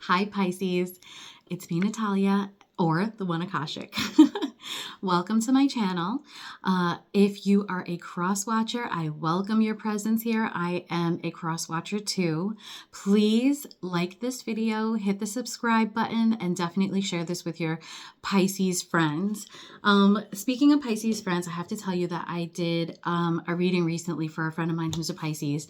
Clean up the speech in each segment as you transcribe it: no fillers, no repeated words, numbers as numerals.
Hi, Pisces. It's me, Natalia, or the One Akashic. Welcome to my channel. If you are a cross watcher, I welcome your presence here. I am a cross watcher too. Please like this video, hit the subscribe button, and definitely share this with your Pisces friends. Speaking of Pisces friends, I have to tell you that I did a reading recently for a friend of mine who's a Pisces.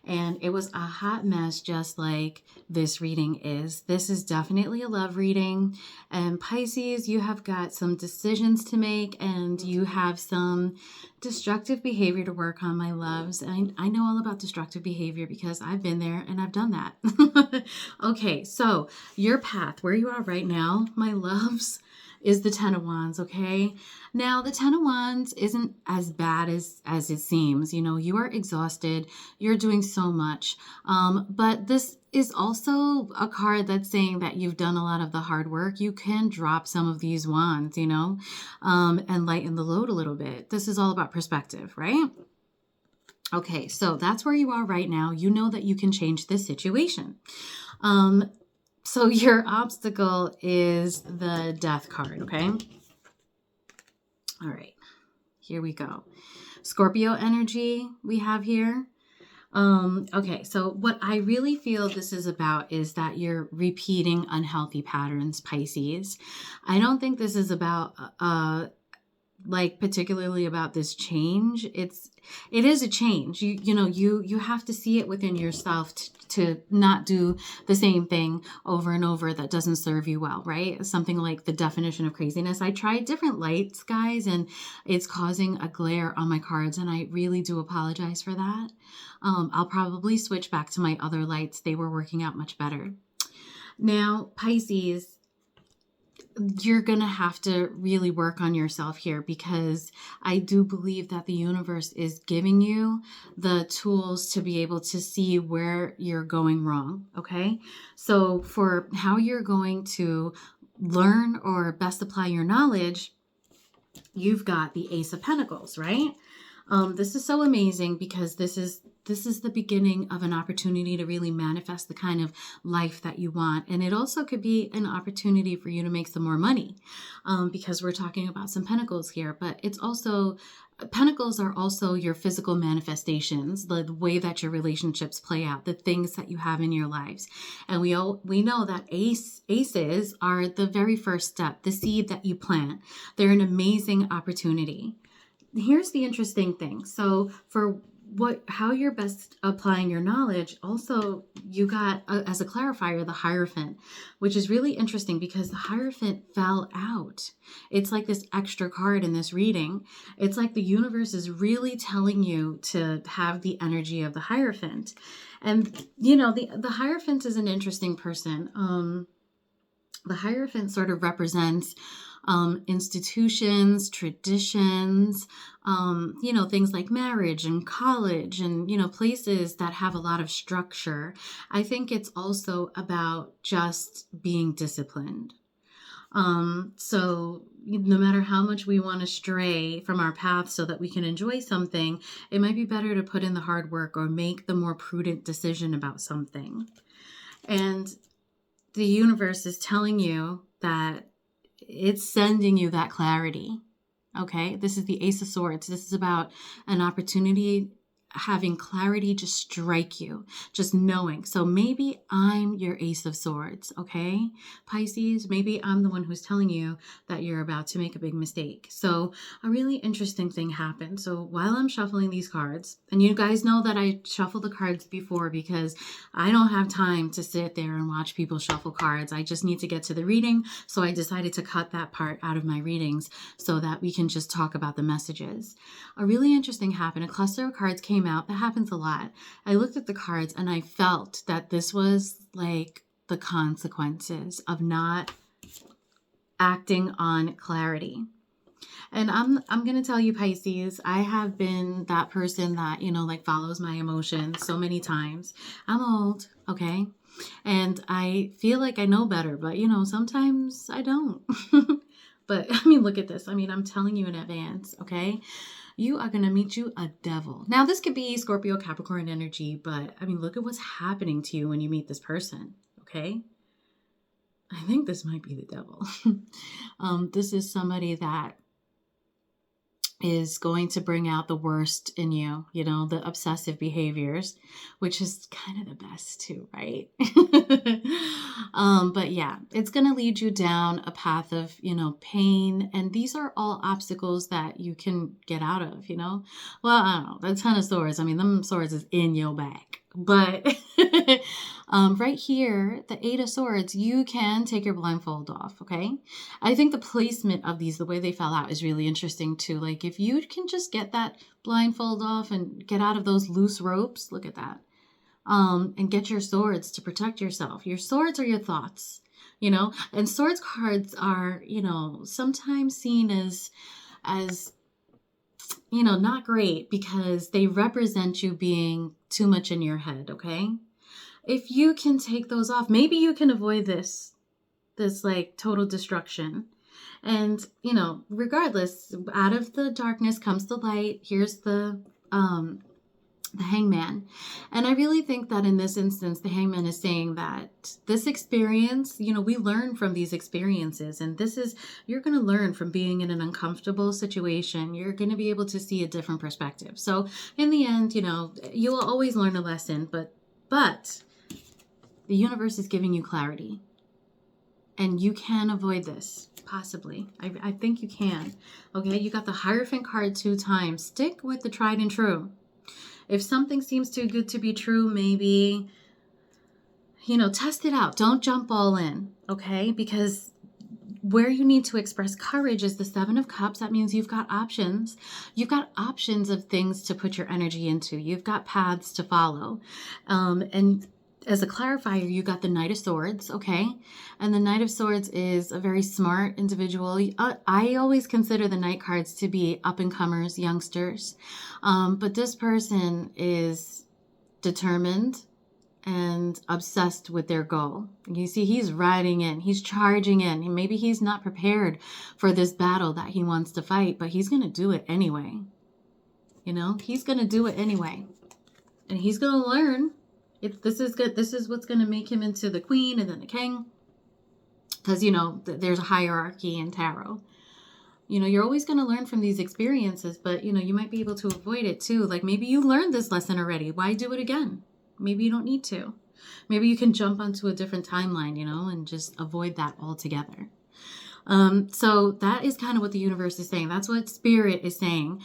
And it was a hot mess, just like this reading is. This is definitely a love reading. And Pisces, you have got some decisions to make and you have some destructive behavior to work on, my loves. And I know all about destructive behavior because I've been there and I've done that. Okay, so your path, where you are right now, my loves, is the Ten of Wands, okay? Now, the Ten of Wands isn't as bad as it seems. You know, you are exhausted. You're doing so much. But this is also a card that's saying that you've done a lot of the hard work. You can drop some of these wands, you know, and lighten the load a little bit. This is all about perspective, right? Okay, so that's where you are right now. You know that you can change this situation. So your obstacle is the Death card, okay? All right, here we go. Scorpio energy we have here. Okay, so what I really feel this is about is that you're repeating unhealthy patterns, Pisces. I don't think this is about like particularly about this change. It is a change. You have to see it within yourself to not do the same thing over and over that doesn't serve you well, right? Something like the definition of craziness. I tried different lights, guys, and it's causing a glare on my cards, and I really do apologize for that. I'll probably switch back to my other lights. They were working out much better. Now, Pisces, you're going to have to really work on yourself here because I do believe that the universe is giving you the tools to be able to see where you're going wrong. Okay. So for how you're going to learn or best apply your knowledge, you've got the Ace of Pentacles, right? This is so amazing because this is the beginning of an opportunity to really manifest the kind of life that you want. And it also could be an opportunity for you to make some more money because we're talking about some pentacles here. But it's also, pentacles are also your physical manifestations, the way that your relationships play out, the things that you have in your lives. And we know that aces are the very first step, the seed that you plant. They're an amazing opportunity. Here's the interesting thing. So for how you're best applying your knowledge, also you got as a clarifier the Hierophant, which is really interesting because the Hierophant fell out. It's like this extra card in this reading. It's like the universe is really telling you to have the energy of the Hierophant. And you know, the Hierophant is an interesting person. The Hierophant sort of represents institutions, traditions, things like marriage and college and, places that have a lot of structure. I think it's also about just being disciplined. So no matter how much we want to stray from our path so that we can enjoy something, it might be better to put in the hard work or make the more prudent decision about something. And the universe is telling you that it's sending you that clarity. Okay, this is the Ace of Swords. This is about an opportunity, having clarity just strike you, just knowing. So maybe I'm your Ace of Swords, okay? Pisces, maybe I'm the one who's telling you that you're about to make a big mistake. So a really interesting thing happened. So while I'm shuffling these cards, and you guys know that I shuffle the cards before because I don't have time to sit there and watch people shuffle cards. I just need to get to the reading. So I decided to cut that part out of my readings so that we can just talk about the messages. A really interesting happened. A cluster of cards came out. That happens a lot. I looked at the cards and I felt that this was like the consequences of not acting on clarity. And I'm going to tell you, Pisces, I have been that person that, follows my emotions so many times. I'm old, okay? And I feel like I know better, but, sometimes I don't. But, look at this. I'm telling you in advance, okay? You are going to meet you a devil. Now, this could be Scorpio, Capricorn energy, but, look at what's happening to you when you meet this person, okay? I think this might be the devil. This is somebody that is going to bring out the worst in you, you know, the obsessive behaviors, which is kind of the best too, right? But yeah, it's going to lead you down a path of, you know, pain. And these are all obstacles that you can get out of, you know? Well, I don't know, the Ten of Swords, I mean, them swords is in your back. But right here, the Eight of Swords, you can take your blindfold off, okay? I think the placement of these, the way they fell out, is really interesting too. Like if you can just get that blindfold off and get out of those loose ropes, look at that, and get your swords to protect yourself. Your swords are your thoughts, you know, and swords cards are, you know, sometimes seen as you know, not great because they represent you being too much in your head, okay? If you can take those off, maybe you can avoid this like total destruction. And, you know, regardless, out of the darkness comes the light. Here's the Hangman. And I really think that in this instance, the Hangman is saying that this experience, you know, we learn from these experiences. And this is, you're going to learn from being in an uncomfortable situation. You're going to be able to see a different perspective. So in the end, you know, you will always learn a lesson, but the universe is giving you clarity. And you can avoid this, possibly. I think you can. Okay, you got the Hierophant card 2 times. Stick with the tried and true. If something seems too good to be true, maybe, you know, test it out. Don't jump all in, okay? Because where you need to express courage is the Seven of Cups. That means you've got options. You've got options of things to put your energy into. You've got paths to follow. And as a clarifier, you got the Knight of Swords, okay? And the Knight of Swords is a very smart individual. I always consider the Knight cards to be up-and-comers, youngsters. But this person is determined and obsessed with their goal. You see, he's riding in, he's charging in. Maybe he's not prepared for this battle that he wants to fight, but he's going to do it anyway. You know, he's going to do it anyway. And he's going to learn. This is good. This is what's going to make him into the queen and then the king. Because, you know, there's a hierarchy in tarot. You know, you're always going to learn from these experiences, but, you know, you might be able to avoid it too. Like maybe you learned this lesson already. Why do it again? Maybe you don't need to. Maybe you can jump onto a different timeline, you know, and just avoid that altogether. So that is kind of what the universe is saying. That's what Spirit is saying.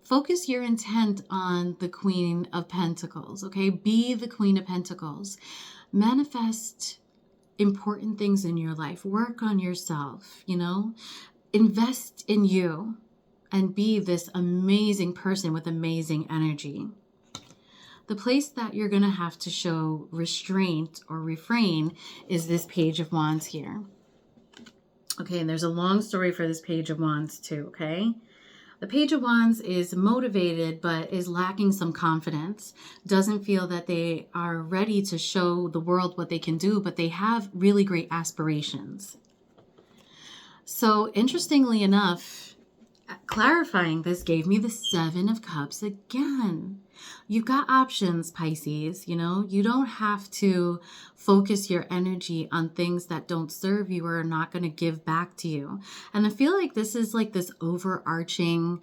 Focus your intent on the Queen of Pentacles, okay? Be the Queen of Pentacles. Manifest important things in your life. Work on yourself, you know? Invest in you and be this amazing person with amazing energy. The place that you're going to have to show restraint or refrain is this Page of Wands here. Okay, and there's a long story for this Page of Wands too, okay? The Page of Wands is motivated but is lacking some confidence, doesn't feel that they are ready to show the world what they can do, but they have really great aspirations. So interestingly enough, clarifying this gave me the Seven of Cups again. You've got options, Pisces, you know, you don't have to focus your energy on things that don't serve you or are not going to give back to you. And I feel like this is like this overarching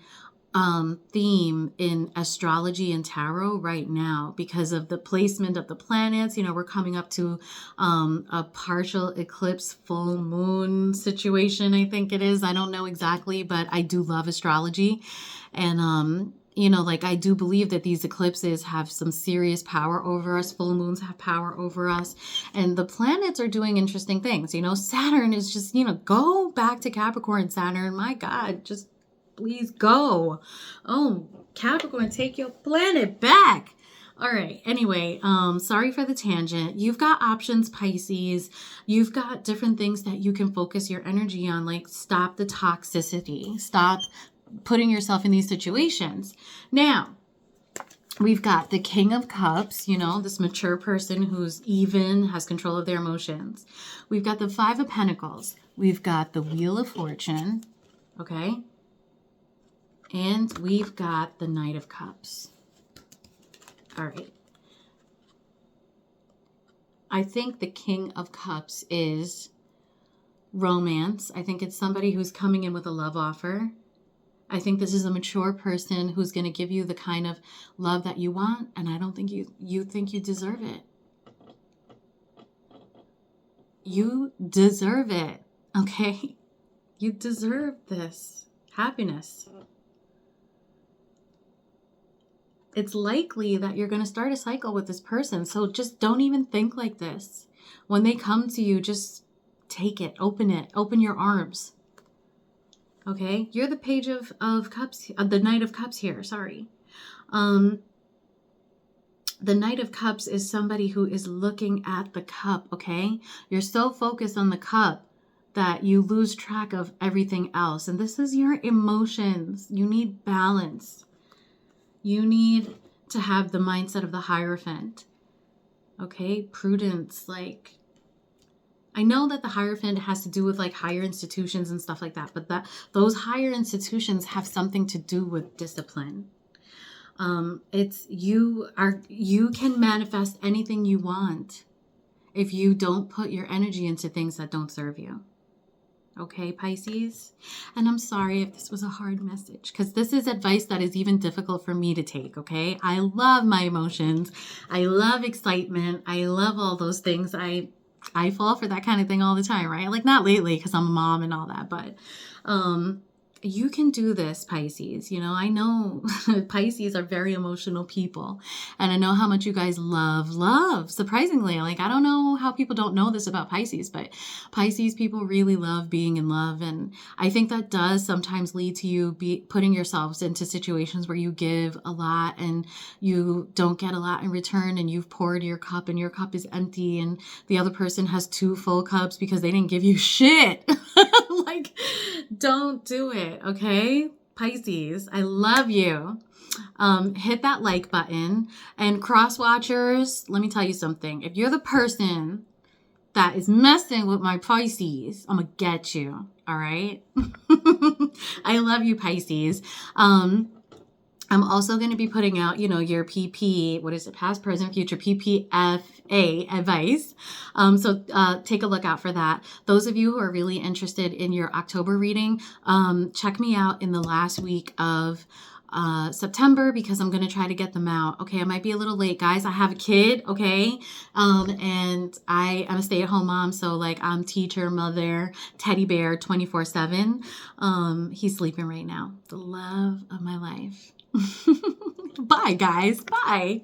theme in astrology and tarot right now because of the placement of the planets. You know, we're coming up to a partial eclipse full moon situation, I think it is. I don't know exactly, but I do love astrology. And you know, like I do believe that these eclipses have some serious power over us. Full moons have power over us. And the planets are doing interesting things. You know, Saturn is just, you know, go back to Capricorn, Saturn. My God, just please go. Oh, Capricorn, take your planet back. All right. Anyway, sorry for the tangent. You've got options, Pisces. You've got different things that you can focus your energy on, like stop the toxicity. Stop putting yourself in these situations. Now, we've got the King of Cups, you know, this mature person who's even, has control of their emotions. We've got the Five of Pentacles. We've got the Wheel of Fortune, okay? And we've got the Knight of Cups. All right. I think the King of Cups is romance. I think it's somebody who's coming in with a love offer. I think this is a mature person who's going to give you the kind of love that you want, and I don't think you think you deserve it. You deserve it, okay? You deserve this happiness. It's likely that you're going to start a cycle with this person, so just don't even think like this. When they come to you, just take it, open your arms. Okay, you're the Page of Cups, the Knight of Cups here, sorry. The Knight of Cups is somebody who is looking at the cup, okay? You're so focused on the cup that you lose track of everything else. And this is your emotions. You need balance. You need to have the mindset of the Hierophant, okay? Prudence, like... I know that the Hierophant has to do with like higher institutions and stuff like that, but those higher institutions have something to do with discipline. You can manifest anything you want if you don't put your energy into things that don't serve you. Okay, Pisces? And I'm sorry if this was a hard message, because this is advice that is even difficult for me to take, okay? I love my emotions. I love excitement. I love all those things. I fall for that kind of thing all the time, right? Like, not lately because I'm a mom and all that, but you can do this, Pisces. You know, I know Pisces are very emotional people, and I know how much you guys love, surprisingly. Like, I don't know how people don't know this about Pisces, but Pisces people really love being in love, and I think that does sometimes lead to you putting yourselves into situations where you give a lot and you don't get a lot in return, and you've poured your cup and your cup is empty, and the other person has 2 full cups because they didn't give you shit. Like, don't do it, okay? Pisces, I love you. Hit that like button. And cross watchers, let me tell you something. If you're the person that is messing with my Pisces, I'm gonna get you, all right? I love you, Pisces. I'm also going to be putting out, you know, your PP, what is it, past, present, future, PPFA advice. So take a look out for that. Those of you who are really interested in your October reading, check me out in the last week of September, because I'm going to try to get them out. Okay, I might be a little late, guys. I have a kid, okay? And I am a stay-at-home mom, so like I'm teacher, mother, teddy bear, 24/7. He's sleeping right now. The love of my life. Bye, guys. Bye.